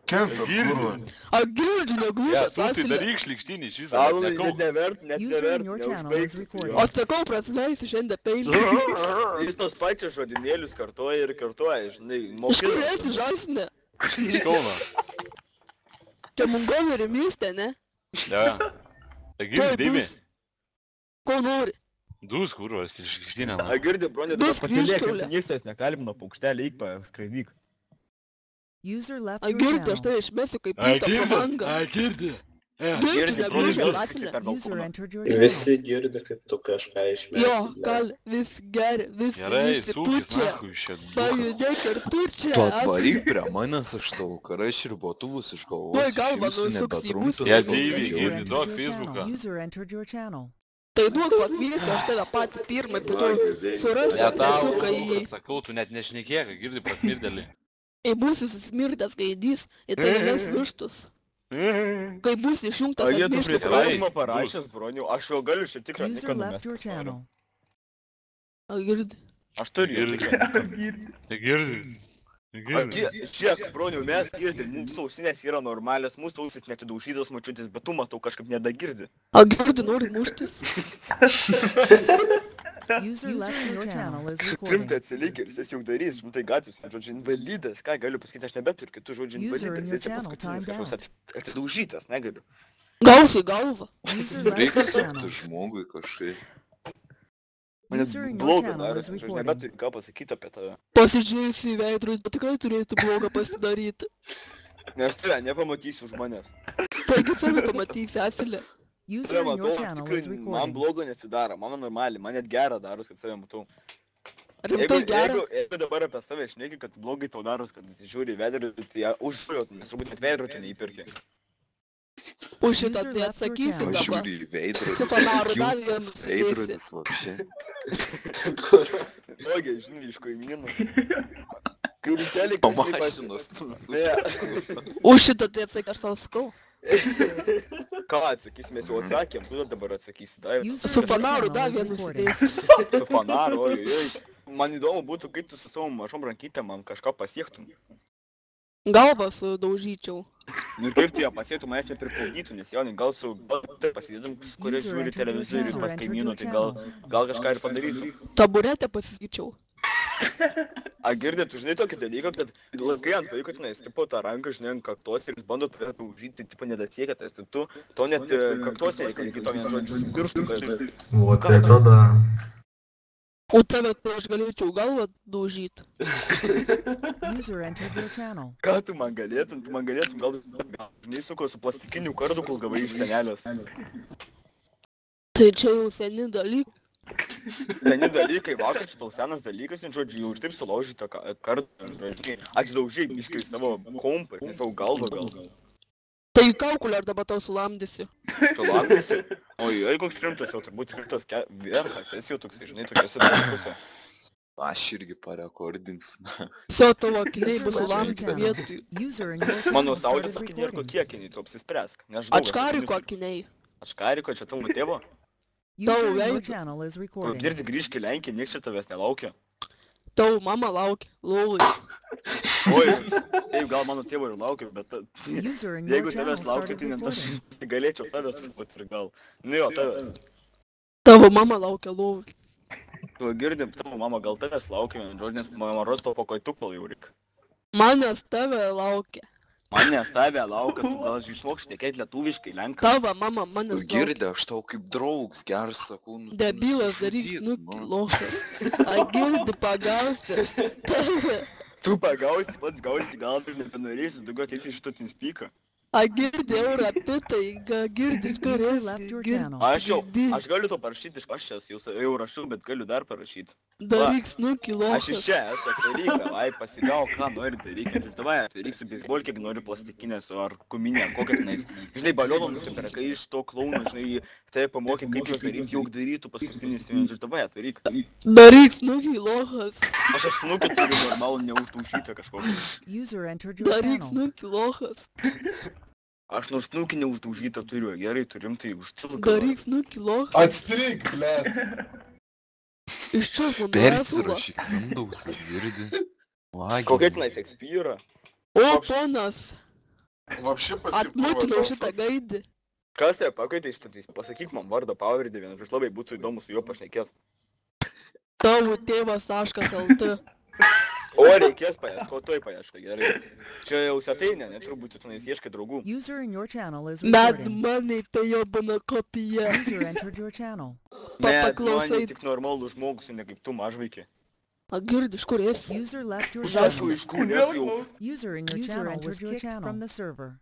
Cancel, kurva. A girdžiu neglušęs, Tu tai Vasilė. daryk šlikštinį iš viso. Alai, Sakau. net nevert, neužbaigsiu. O sakau, prasileisi šiandien peilį. Jis tos pačios žodinėlius kartoja ir kartoja, žinai, Iš kur mokina. esi, Žaisinė? Kauno. Čia Mongolų mieste, ne? Ja. Tai girdi, Dėmė. Ko nori? Dus, kurva, šlikštinė. A girdi, bronė, Du dabar patylėk, skriškiaulė. kad nieks jos nekalbino, paukštelį eik paskraidyk. User left A your girdi, aš channel. tai išmesiu kaip ryto pramangą. girdi. Girdžiu Girdi, neglušęs, broli, Vasilė. User entered your Ir channel. visi girdi, kaip tu kažką išmesi. Jo, gal, vis geri, Gerai, visi sūkis, pučia. nahui, šią duką. Pajudėk ir pučia. Tu atvaryk prie manęs, aš tau karais ribotuvus iš galvos. Tuoj galvą išimsiu, nusuksi į nebetrunka. mūsų. Ja, User Deivi, User girdi, entered duok your Facebooką. channel. User entered your channel. Tai duok pakviesiu, aš tave patį pirmą, po to surasiu Ja, tau, nesuka į... sakau, tu net nešnekėk, girdi prasmirdėlį. Kai būsi susmirdęs gaidys, į tave nes vištus. Kai būsi išjungtas A jie ant tu vištų pristatymą parašęs, bronių, aš jau galiu šią tikrą User niką left your numesti. channel. A girdi. Aš turiu jau Girdi. tikrą. Tai girdi. Žiūrėk, bronių, mes girdim, mūsų ausinės yra normalios, mūsų ausis netidaužytos mačiutis, bet tu matau kažkaip nedagirdi. A girdi, nori muštis. User left your channel is Rimtai recording. atsilik ir jis jau darys, žinai, gatvės, žodžiu, invalidas, ką galiu pasakyti, aš nebeturiu kitų žodžių User in invalidas, your jis čia channel paskutinis timed kažkoks atidaužytas, negaliu. Gausi galvą. User left Reikia your tapti channel. žmogui kažkaip. Man net User in your bloga channel darosi, is aš recording. nebeturiu ką pasakyti apie tave. Pasižiūrėsi į veidrodį, bet tikrai turėtų blogą pasidaryti. Nes tave nepamatysi už manęs. Taigi save pamatysi, Asilė. User Save in your matau, channel tikrai is man recording. blogo nesidaro, man normaliai, man net gera daros, kad save matau. Rimtai gera. Jeigu dabar apie save šneki, kad blogai tau daros, kad jis žiūri į veidrodį, tai ją užžiūrėjot, nes turbūt net veidrodžio neįpirkė. Už šitą tai atsakysi Aš dabar. žiūriu į veidrodį. Su panaru Kiu- dar vieną Veidrodis vapšė. Ogiai, žinai, iš kaimynų. Kai rūtelį Pamašinos. Už šitą tai atsakysi, aš tau sakau. Ką atsakysi, mes jau atsakėm, tu dabar atsakysi, davai. User Su in your panaru dar channel is vieną recording. sudėsi. Su fanaru, ojoj. Man įdomu būtų, kaip tu su savo mažom rankytėm man kažką pasiektum. Galvą sudaužyčiau. Nu ir kaip tu ją pasiektum, manęs nepriplaudytų, nes jaunai, gal su pasidėtum, kurie žiūri televizorių pas kaimynų, tai gal kažką ir padarytų. Taburetę pasiskaičiau. A girdė, tu žinai tokį dalyką, kad kai ant vaiko tenais, tipo, tą ranką, žinai, ant kaktos ir jis bando tave daužyti, tai tipo, nedatsiekia, tai tu to net kaktos nereikia, iki to vien žodžiu su pirštu, kad... Вот это да. O tave tai aš galėčiau galvą daužyti. User entered your channel. Ką tu man galėtum, gal, žinai, suko su plastikiniu kardu, kol gavai iš senelės. Tai čia jau seni dalykai. Seni dalykai, vakar čia tau senas dalykas, žodžiu, jau ir taip sulaužytą kardą, žodžiu, atsidaužiai biškai savo kompą, ne savo galvą gal. Tai kaukulę ar dabar tau sulamdysiu. Sulamdysi? Ojoj, koks rimtas jau, turbūt rimtas vertas, esi jau toksai, žinai, tokiuose dalykose. Aš irgi parekordinsiu. Savo tavo akiniai bus sulamdyti vietoj. User in your Mano channel saulės started akiniai ir recording. kokie akiniai, tu apsispręsk. Nežinau, Ačkariko akiniai. Ačkariko, čia tavo tėvo? User in your veido. channel is Tu recording. girdi grįžk į Lenkiją, nieks čia tavęs nelaukia. Tavo mama laukia, lovai. Oi, taip, gal mano tėvo ir laukia, bet User in your jeigu channel tavęs laukia, started tai net aš recording. galėčiau tavęs turbūt ir gal. Nu jo, tavęs. Tavo mama laukia lovai. Tu girdim, tavo mama gal tavęs laukia, žodžiu, nes mama rosto po koitukol jau reikia. Manęs tave laukia. Manęs tavę laukia, tu gal išmokš tekėti lietuviškai, lenką. Tavo mama Tu manęs laukia. girdė, aš tau kaip draugs geras sakau. nu, tu Debilas daryk nusižudyk, snukį, nu. lochas. A girdi pagausi aš tave. Tu pagausi, pats gausi, gal ir nebenorėsi daugiau ateiti iš tutin spyką. A girdi eurą pitai, girdi iš kur User left your esi. channel. Aš galiu to parašyti, aš jau rašau, bet galiu dar parašyti. Daryk snukį, Aš lochas. iš čia esu, atvaryk, davai, pasigauk, ką nori daryk, ir davai, atvaryk su beisbolkė, jeigu nori plastikinę su ar kuminę, kokią tenais. Žinai, balioną nusipirka iš to klauno, žinai, tai pamokė, kaip juos daryti, jau darytų paskutinis, ir davai, atvaryk. Daryk snukį, lochas. Aš snukį turiu normalų, neuždaužytą kažkokį. User entered your Daryk channel. snukį, lochas. Aš nors snukį neuždaužytą turiu, gerai, turim tai užtilką. Daryk snukį, lochas. Отстриг, блядь. Iš čia mano Persirašyk Windows'as, girdi. Kokia tenais ekspyra? O, ponas. Вообще Atmutinau šitą посыпал. gaidį. Kas tave pakvietė iš statys? Pasakyk man vardą pavardį vieną, aš labai būtų įdomu su juo pašnekėt. Tavo tėvas.lt. O reikės paieško, tuoj paieško, gerai. Čia jau svetainė, neturbūt tu tenais ieškai draugų. User in your channel is Mad recording. Money, tai jobana kopija. User entered your channel. Net Paklausai. man tik normalų žmogus, ne kaip tu mažvaikė. A girdi, iš kur esi? User left your Sako, channel. iš kur esu jau. User in your channel was kicked from the server.